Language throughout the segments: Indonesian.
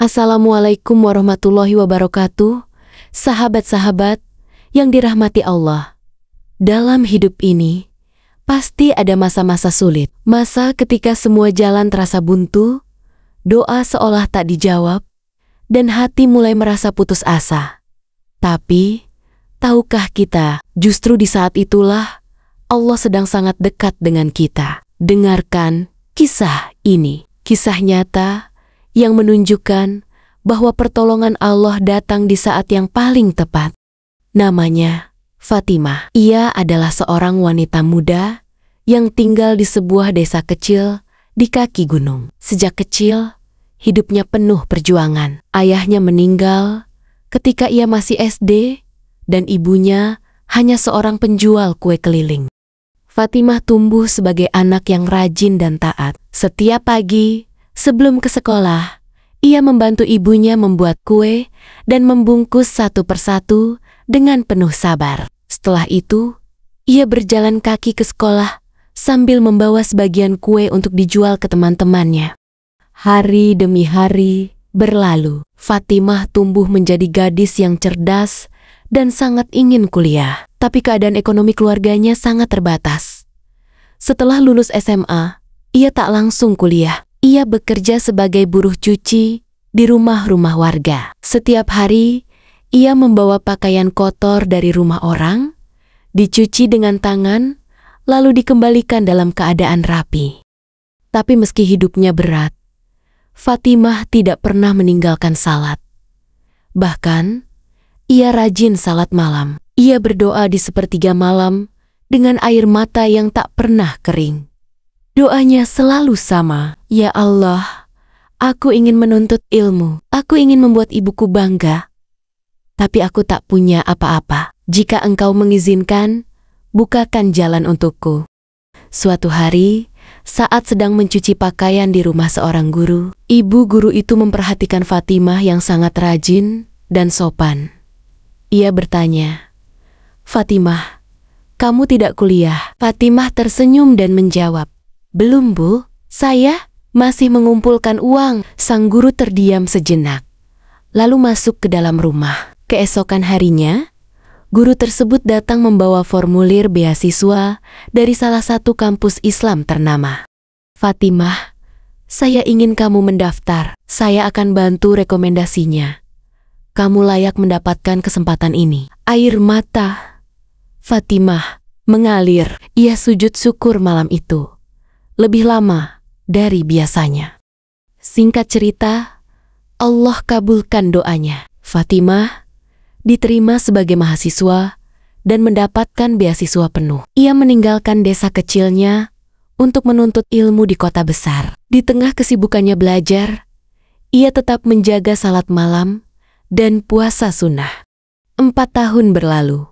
Assalamualaikum warahmatullahi wabarakatuh. Sahabat-sahabat yang dirahmati Allah. Dalam hidup ini, pasti ada masa-masa sulit. Masa ketika semua jalan terasa buntu, doa seolah tak dijawab, dan hati mulai merasa putus asa. Tapi, tahukah kita, justru di saat itulah, Allah sedang sangat dekat dengan kita. Dengarkan kisah ini. Kisah nyata yang menunjukkan bahwa pertolongan Allah datang di saat yang paling tepat. Namanya Fatimah. Ia adalah seorang wanita muda yang tinggal di sebuah desa kecil di kaki gunung. Sejak kecil, hidupnya penuh perjuangan. Ayahnya meninggal ketika ia masih SD dan ibunya hanya seorang penjual kue keliling. Fatimah tumbuh sebagai anak yang rajin dan taat. Setiap pagi, sebelum ke sekolah, ia membantu ibunya membuat kue dan membungkus satu persatu dengan penuh sabar. Setelah itu, ia berjalan kaki ke sekolah sambil membawa sebagian kue untuk dijual ke teman-temannya. Hari demi hari berlalu. Fatimah tumbuh menjadi gadis yang cerdas dan sangat ingin kuliah. Tapi keadaan ekonomi keluarganya sangat terbatas. Setelah lulus SMA, ia tak langsung kuliah. Ia bekerja sebagai buruh cuci di rumah-rumah warga. Setiap hari, ia membawa pakaian kotor dari rumah orang, dicuci dengan tangan, lalu dikembalikan dalam keadaan rapi. Tapi meski hidupnya berat, Fatimah tidak pernah meninggalkan salat. Bahkan, ia rajin salat malam. Ia berdoa di sepertiga malam dengan air mata yang tak pernah kering. Doanya selalu sama, "Ya Allah, aku ingin menuntut ilmu. Aku ingin membuat ibuku bangga. Tapi aku tak punya apa-apa. Jika Engkau mengizinkan, bukakan jalan untukku." Suatu hari, saat sedang mencuci pakaian di rumah seorang guru, ibu guru itu memperhatikan Fatimah yang sangat rajin dan sopan. Ia bertanya, "Fatimah, kamu tidak kuliah?" Fatimah tersenyum dan menjawab, "Belum, Bu. Saya masih mengumpulkan uang." Sang guru terdiam sejenak, lalu masuk ke dalam rumah. Keesokan harinya, guru tersebut datang membawa formulir beasiswa dari salah satu kampus Islam ternama. "Fatimah, saya ingin kamu mendaftar. Saya akan bantu rekomendasinya. Kamu layak mendapatkan kesempatan ini." Air mata Fatimah mengalir. Ia sujud syukur malam itu, lebih lama dari biasanya. Singkat cerita, Allah kabulkan doanya. Fatimah diterima sebagai mahasiswa dan mendapatkan beasiswa penuh. Ia meninggalkan desa kecilnya untuk menuntut ilmu di kota besar. Di tengah kesibukannya belajar, ia tetap menjaga salat malam dan puasa sunnah. 4 tahun berlalu.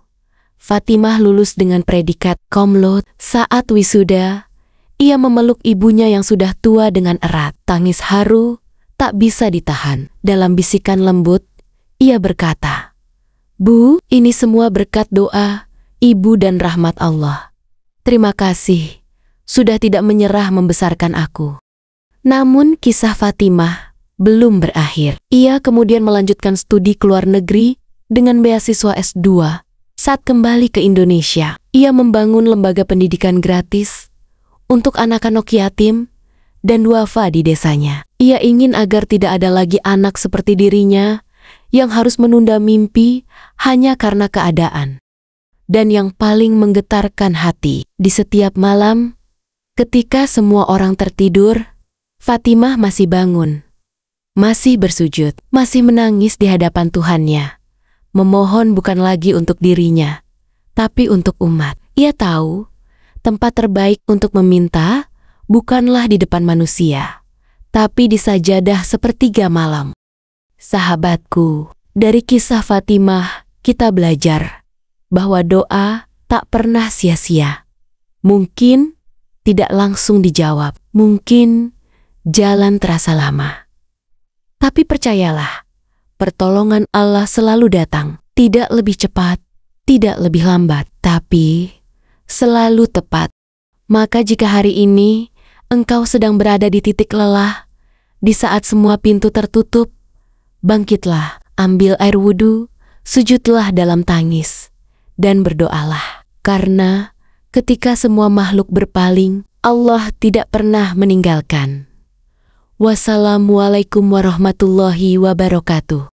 Fatimah lulus dengan predikat cum laude. Saat wisuda, ia memeluk ibunya yang sudah tua dengan erat. Tangis haru tak bisa ditahan. Dalam bisikan lembut, ia berkata, "Bu, ini semua berkat doa, ibu dan rahmat Allah. Terima kasih, sudah tidak menyerah membesarkan aku." Namun kisah Fatimah belum berakhir. Ia kemudian melanjutkan studi ke luar negeri dengan beasiswa S2. Saat kembali ke Indonesia, ia membangun lembaga pendidikan gratis untuk anak-anak yatim dan duafa di desanya. Ia ingin agar tidak ada lagi anak seperti dirinya yang harus menunda mimpi hanya karena keadaan. Dan yang paling menggetarkan hati, di setiap malam, ketika semua orang tertidur, Fatimah masih bangun, masih bersujud, masih menangis di hadapan Tuhannya. Memohon bukan lagi untuk dirinya, tapi untuk umat. Ia tahu, tempat terbaik untuk meminta bukanlah di depan manusia, tapi di sajadah sepertiga malam. Sahabatku, dari kisah Fatimah kita belajar bahwa doa tak pernah sia-sia. Mungkin tidak langsung dijawab, mungkin jalan terasa lama. Tapi percayalah, pertolongan Allah selalu datang, tidak lebih cepat, tidak lebih lambat, tapi selalu tepat. Maka jika hari ini engkau sedang berada di titik lelah, di saat semua pintu tertutup, Bangkitlah, ambil air wudhu, sujudlah dalam tangis, dan berdoalah. Karena ketika semua makhluk berpaling, Allah tidak pernah meninggalkan. Wassalamualaikum warahmatullahi wabarakatuh.